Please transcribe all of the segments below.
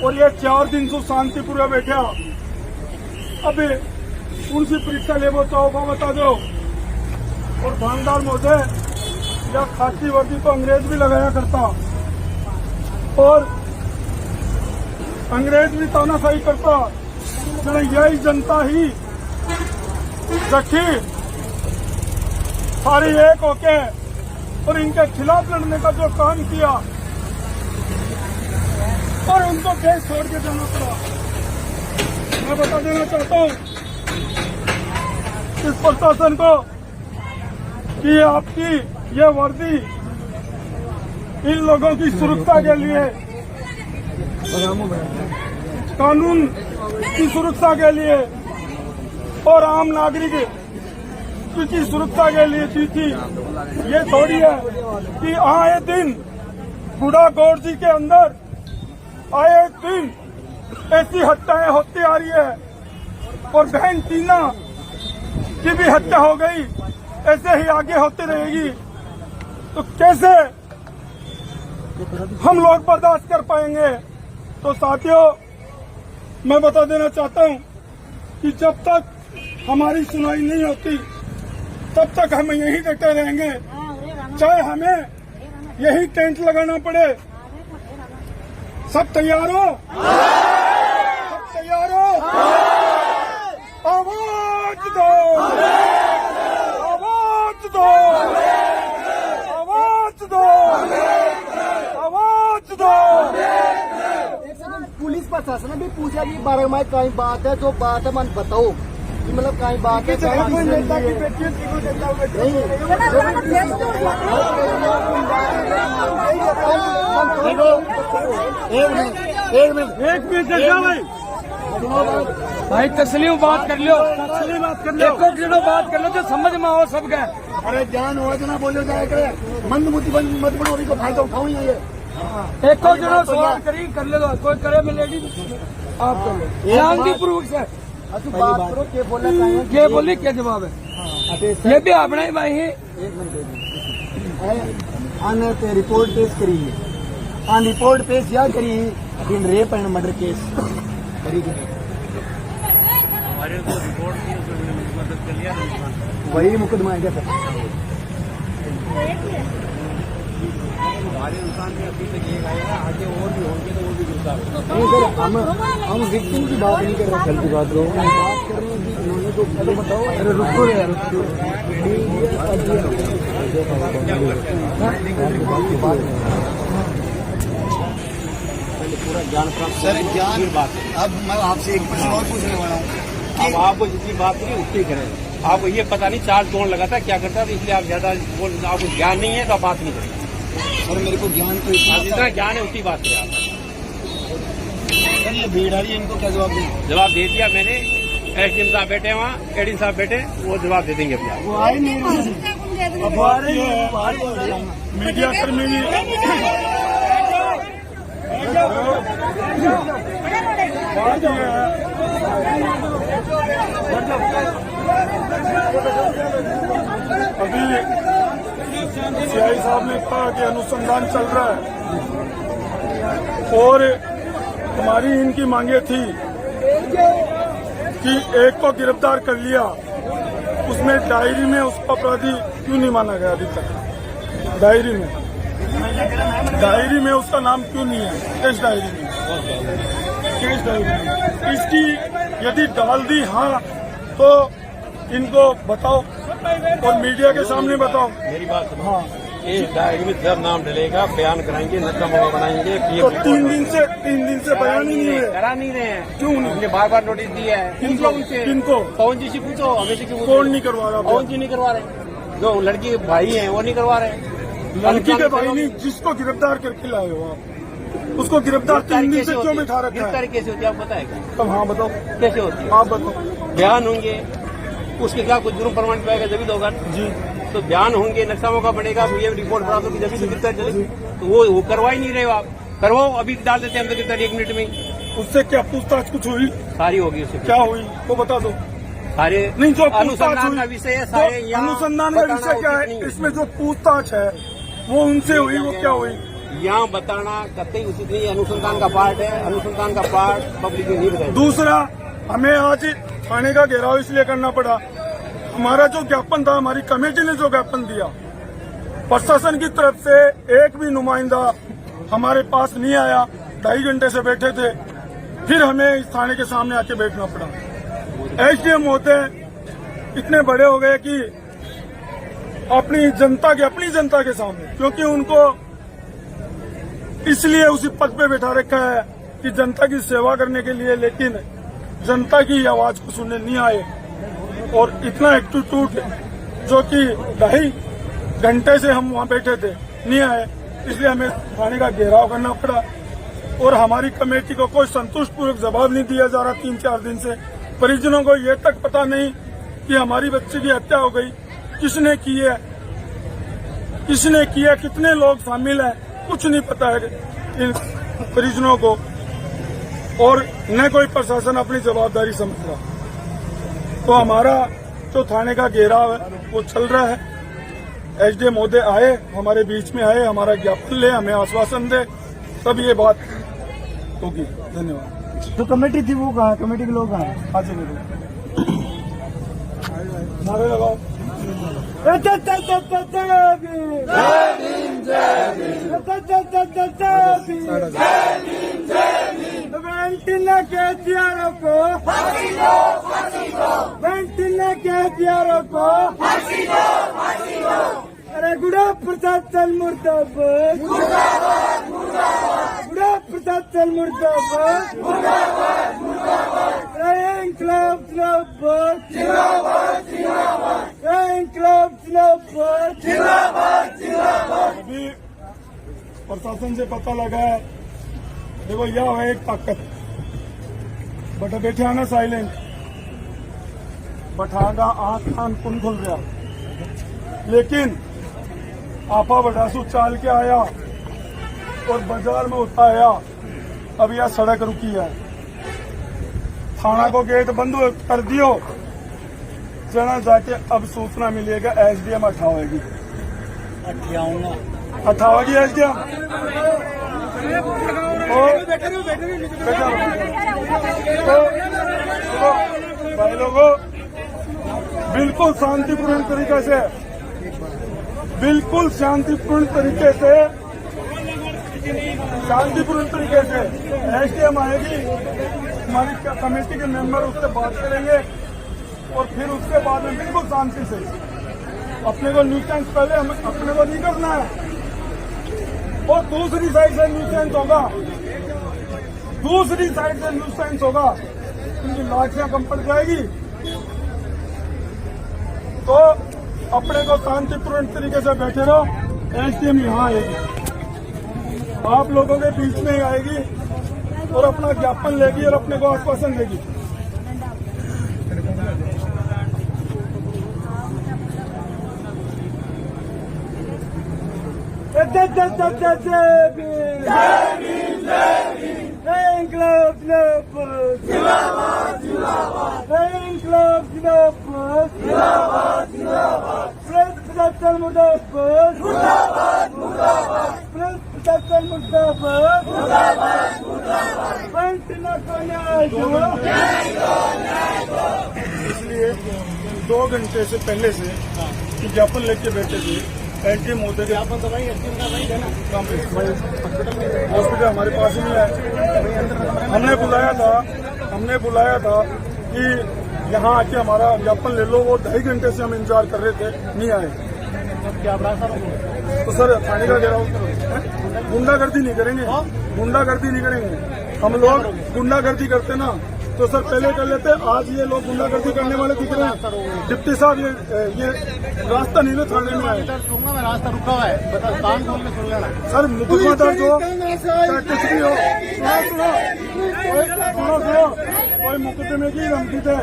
और ये 4 दिन से शांतिपूर्वक बैठा। अभी उनसे परीक्षा ले बता दो। और भांडार महोदय या खाकी वर्दी तो अंग्रेज भी लगाया करता और अंग्रेज भी तानाशाही करता। यही जनता ही रखी सारी एक होके और इनके खिलाफ लड़ने का जो काम किया और उनको देश छोड़ के जाना पड़ा। मैं बता देना चाहता हूँ इस प्रशासन को कि आपकी ये वर्दी इन लोगों की सुरक्षा के लिए, कानून की सुरक्षा के लिए और आम नागरिक की सुरक्षा के लिए दी थी। ये थोड़ी है कि आए दिन गुड़ा गौर जी के अंदर आए दिन ऐसी हत्याएं होती आ रही है और बहन टीना की भी हत्या हो गई, ऐसे ही आगे होती रहेगी तो कैसे हम लोग बर्दाश्त कर पाएंगे। तो साथियों, मैं बता देना चाहता हूं कि जब तक हमारी सुनाई नहीं होती तब तक हम यहीं डटे रहेंगे, चाहे हमें यही टेंट लगाना पड़े। सब तैयार हो? सब तैयार हो? आवाज दो, आवाज दो, आवाज दो, आवाज दो। पुलिस प्रशासन ने भी पूछा कि बारे में कहीं बात है, जो बात है मन बताओ कि मतलब कहीं बात है एक मिनट भाई तस्लीम बात कर लो, एक जनो बात कर लो जो समझ में आओ सब गए। अरे ज्ञान हो ना बोलो जाए करे मंदबुद्धि मत बनोरी को फायदा उठाओ ही है। एक जनो सवाल करी कर ले, कोई करे में लेडीज आप कर लो शांतिपूर्वक से। बात करो क्या बोलना चाहिए, क्या बोली क्या जवाब है, ये भी अपना ही भाई है। आने पे रिपोर्ट पेश करी, आन रिपोर्ट पेश या करी इन रेप एंड मर्डर केस करी हमारे को रिपोर्ट की मदद कर लिया, वही मुकदमा है क्या सर? हमारे इंसान में अभी तक ये आएगा, आगे और भी होंगे तो वो भी दूसरा। नहीं सर, हम विक्टिम की बात नहीं कर रहे, कल की बात लोग बात कर रहे हैं कि इन्होंने तो पहले बताओ। अरे रुको यार, पूरा ज्ञान प्राप्त सर ज्ञान बात है। अब मैं आपसे एक प्रश्न और पूछने वाला हूँ। अब आपको जितनी बात करी उतनी करें। आपको ये पता नहीं चार्ज कौन लगाता है, क्या करता है, इसलिए आप ज्यादा बोल, आपको ज्ञान नहीं है तो आप बात नहीं करें। सर मेरे को ज्ञान तो जितना ज्ञान है उतनी बात करें आप। ये भीड़ आ रही है, इनको क्या जवाब दें? जवाब दे दिया मैंने, एसडीएम साहब बैठे वहाँ, एडीएम साहब बैठे, वो जवाब दे देंगे अभी आप। वो आए नहीं अब आ रही है मीडिया कर्मी भी अभी सीआई साहब ने कहा कि अनुसंधान चल रहा है और हमारी इनकी मांगे थी कि एक को गिरफ्तार कर लिया, उसमें डायरी में उस अपराधी क्यों नहीं माना गया अभी तक? डायरी में उसका नाम क्यों नहीं है? केस डायरी में इसकी यदि डाल दी हाँ तो इनको बताओ और मीडिया के सामने बताओ। मेरी बात सुनो। हाँ, इस डायरी में जब नाम डलेगा बयान कराएंगे, नक्कामोगा बनाएंगे। तो 3 दिन से बयान ही नहीं हुए। करा नहीं रहे हैं, क्यों नहीं? हमने बार बार नोटिस दिया है। किनको? किनको? पवन जी से पूछो, हमें से क्यों? कौन नहीं करवा रहा? पवन जी नहीं करवा रहे, जो लड़की भाई हैं वो नहीं करवा रहे। लड़की के भाई नहीं, जिसको गिरफ्तार करके लाए हो आप, उसको गिरफ्तार 3 दिन से क्यों बिठा रखा है? गिरफ्तारी कैसे होती है आप बताएगा? तब हाँ बताओ कैसे होती है? आप बताओ। बयान होंगे, उसके खिलाफ कुछ जुर्म प्रमाणित पाएगा जब होगा जी, तो बयान होंगे, नक्शा बढ़ेगा, ये रिपोर्ट प्राप्त होगी जब गिरफ्तारी चलेगी। तो वो करवा ही नहीं रहे हो आप। करवाओ, अभी डाल देते हैं हम तो गिरफ्तारी 1 मिनट में। उससे क्या पूछताछ कुछ हुई? सारी होगी उससे। क्या हुई वो बता दो। सारे नहीं, जो अनुसंधान का विषय है, सारे अनुसंधान का विषय क्या है? इसमें जो पूछताछ है वो उनसे हुई, वो क्या हुई? यहाँ बताना कतई उचित नहीं है। अनुसंधान का पार्ट है, अनुसंधान का पार्ट पब्लिक ने नहीं बताया। दूसरा, हमें आज थाने का घेराव इसलिए करना पड़ा, हमारा जो ज्ञापन था, हमारी कमेटी ने जो ज्ञापन दिया, प्रशासन की तरफ से एक भी नुमाइंदा हमारे पास नहीं आया। 2.5 घंटे से बैठे थे, फिर हमें इस थाने के सामने आके बैठना पड़ा। एसडीएम होते इतने बड़े हो गए कि अपनी जनता के सामने, क्योंकि उनको इसलिए उसी पद पे बैठा रखा है कि जनता की सेवा करने के लिए, लेकिन जनता की आवाज को सुनने नहीं आए। और इतना एटीट्यूड जो कि 2.5 घंटे से हम वहां बैठे थे, नहीं आए, इसलिए हमें थाने का घेराव करना पड़ा। और हमारी कमेटी को कोई संतुष्टपूर्वक जवाब नहीं दिया जा रहा 3-4 दिन से। परिजनों को ये तक पता नहीं कि हमारी बच्ची की हत्या हो गई, किसने की है, कितने लोग शामिल हैं, कुछ नहीं पता है इन परिजनों को। और न कोई प्रशासन अपनी जवाबदारी समझ रहा। तो हमारा जो थाने का घेराव है वो चल रहा है। एसडीएम महोदय आए, हमारे बीच में आए, हमारा ज्ञापन ले, हमें आश्वासन दे, तब ये बात होगी। धन्यवाद। जो कमेटी थी वो कहाँ, कमेटी के लोग कहाँ हैं? आज नारे लगाओ। अरे गुड़ा प्रसाद चल मुर्दाबाद, गुड़ा प्रसाद चल मुर्दाबाद, इंकलाब जिंदाबाद, इंकलाब जिंदाबाद। अभी प्रशासन से पता लगा है, देखो यह है एक ताकत, बट बैठे आना साइलेंट, बैठागा आंख कान कुन खुल गया, लेकिन आपा बडासू चाल के आया और बाजार में उताया। अब यह सड़क रुकी है, थाना को गेट बंद कर दियो, जना जाके अब सूचना मिलेगा एसडीएम अठावेगी एसडीएम। भाई लोगों, बिल्कुल शांतिपूर्ण तरीके से एसडीएम आएगी, हमारी कमेटी के मेंबर उससे बात करेंगे और फिर उसके बाद में बिल्कुल शांति से, अपने को न्यूसेंस पहले अपने को नहीं करना है। और दूसरी साइड से न्यूसेंस होगा, उनकी लाठियां कम पड़ जाएगी। तो अपने को शांतिपूर्ण तरीके से बैठे रहो। एसडीएम यहाँ आएगी, आप लोगों के बीच में ही आएगी और अपना ज्ञापन लेगी और अपने को आश्वासन देगी। इसलिए 2 घंटे से पहले से ज्ञापन लेके बैठे थे। एसडीएम महोदय के हॉस्पिटल हमारे पास ही नहीं है। हमने बुलाया था कि यहाँ आके हमारा ज्ञापन ले लो। वो 2.5 घंटे से हम इंतजार कर रहे थे, नहीं आए। तो सर थाने का घेराव, गुंडागर्दी नहीं करेंगे। हम लोग गुंडागर्दी करते ना तो सर पहले कर लेते। आज ये लोग गुंडागर्दी करने वाले दिख रहे हैं। डिप्टी साहब ये रास्ता नहीं ना थाने में आए। रास्ता रुका हुआ है, काम खोल के सुन लेना सर। मुकदमा दर्ज हो चाहे कुछ भी हो, सुनो कोई मुकदमे की धमकी दे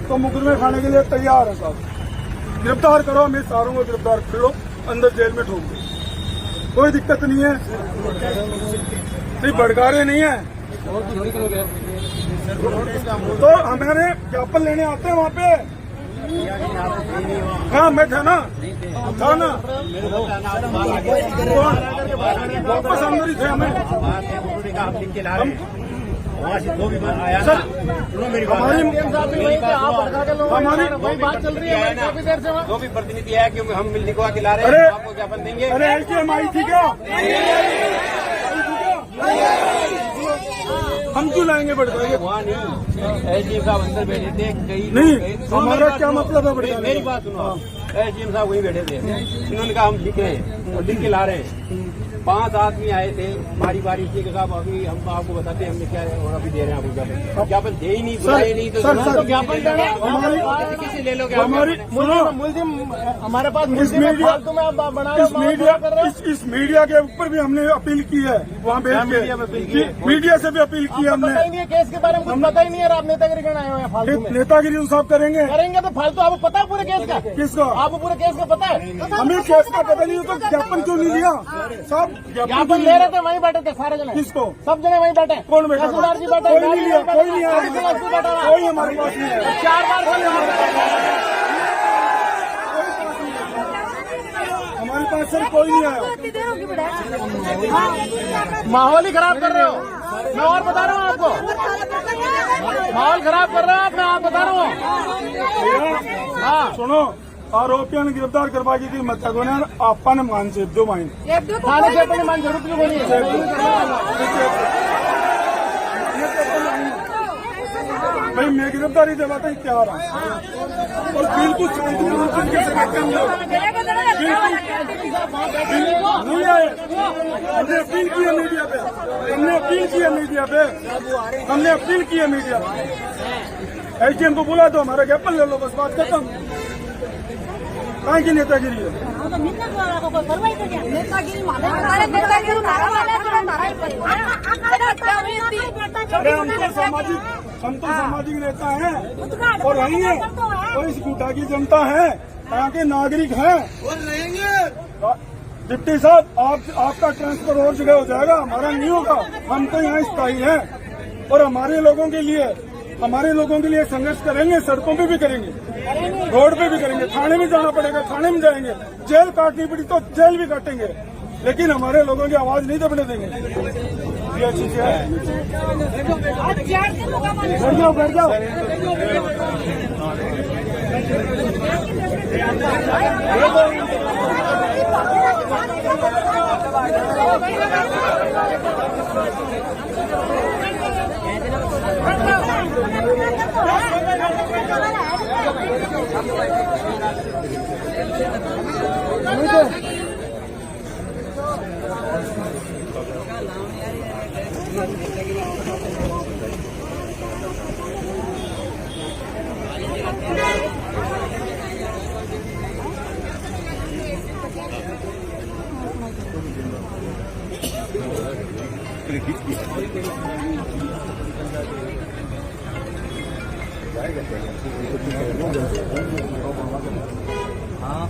तो मुकदमे खाने के लिए तैयार है साहब। गिरफ्तार करो, मैं सारों को गिरफ्तार कर लो, अंदर जेल में ठोक दो, कोई दिक्कत नहीं है। सिर्फ भड़कारे नहीं है। तो हमारे ज्ञापन लेने आते हैं वहाँ पे, हाँ मैं था ना वापस अंदर ही थे हमें। वहाँ से जो भी आया सर, सुनो मेरी हमारी बात चल रही है ना, जो भी प्रतिनिधि है कि हम मिल लिखवा के ला रहे अरे हैं, आपको ज्ञापन देंगे। अरे एलजीएम आई थी क्या? हम क्यों लाएंगे बढ़ वहाँ नहीं, एसडीएम साहब अंदर बैठे थे कई नहीं, हमारा क्या मतलब है बढ़िया? मेरी बात सुनो, एसडीएम साहब वहीं बैठे थे, इन्होंने कहा हम लिख रहे हैं और लिख के ला रहे हैं। 5 आदमी आए थे बारी बारी से, साहब अभी हम आपको बताते हैं हमने क्या और अभी दे रहे हैं आपको ज्ञापन दे ही नहीं, बुलाए नहीं तो ज्ञापन देना किसी ले लोगे हमारी हमारे पास इस मीडिया के ऊपर भी हमने अपील की है, वहाँ बैठ के मीडिया से भी अपील की है हमने। केस के बारे में कुछ पता ही नहीं है, आप नेतागिरी करना आए हुए हैं फालतू में। नेतागिरी तो सब करेंगे तो फालतू, आपको पता है पूरे केस का? किसका? आपको पूरे केस का पता है? हमें केस का पता नहीं, तो ज्ञापन क्यों नहीं दिया? सब ज्ञापन ले रहे थे, वहीं बैठे थे सारे जने। किसको? सब जने वहीं बैठे। कौन बैठा? तहसीलदार जी बैठे, कोई नहीं लिया, कोई नहीं आया, बैठा हुआ। कोई हमारे पास नहीं है। 4 बार हमारे पास सर कोई नहीं आया। माहौल ही खराब कर रहे हो। मैं और बता रहा हूँ आपको, माहौल खराब कर रहे हो आप, मैं आप बता रहा हूँ। हाँ सुनो, आरोपियों ने गिरफ्तार करवा की थी मत अपन मान से दो माइन थाने से अपनी मान जरूरत नहीं बोली भाई, मैं गिरफ्तारी दिलवाता ही तैयार हूँ और बिल्कुल शांतिपूर्ण तरीके से करते हम लोग नहीं आए। हमने अपील की है मीडिया पे, हमने अपील की है मीडिया पे, हमने अपील की है मीडिया पे। एसडीएम को बुला दो, हमारा ज्ञापन ले लो, बस बात खत्म। कहाँ की नेतागिरी है? अरे हम तो सामाजिक नेता हैं और रही है और इस गुटा की जनता है, यहाँ के नागरिक हैं और रहेंगे। डिप्टी साहब, आपका ट्रांसफर और जगह हो जाएगा, हमारा नहीं होगा। हम तो यहाँ स्थायी हैं और हमारे लोगों के लिए संघर्ष करेंगे, सड़कों पे भी करेंगे, रोड पे भी करेंगे, थाने में जाना पड़ेगा थाने में जाएंगे, जेल काटनी पड़ी तो जेल भी काटेंगे, लेकिन हमारे लोगों की आवाज नहीं दबने देंगे। ये अच्छी चीज है। बैठ जाओ। हाँ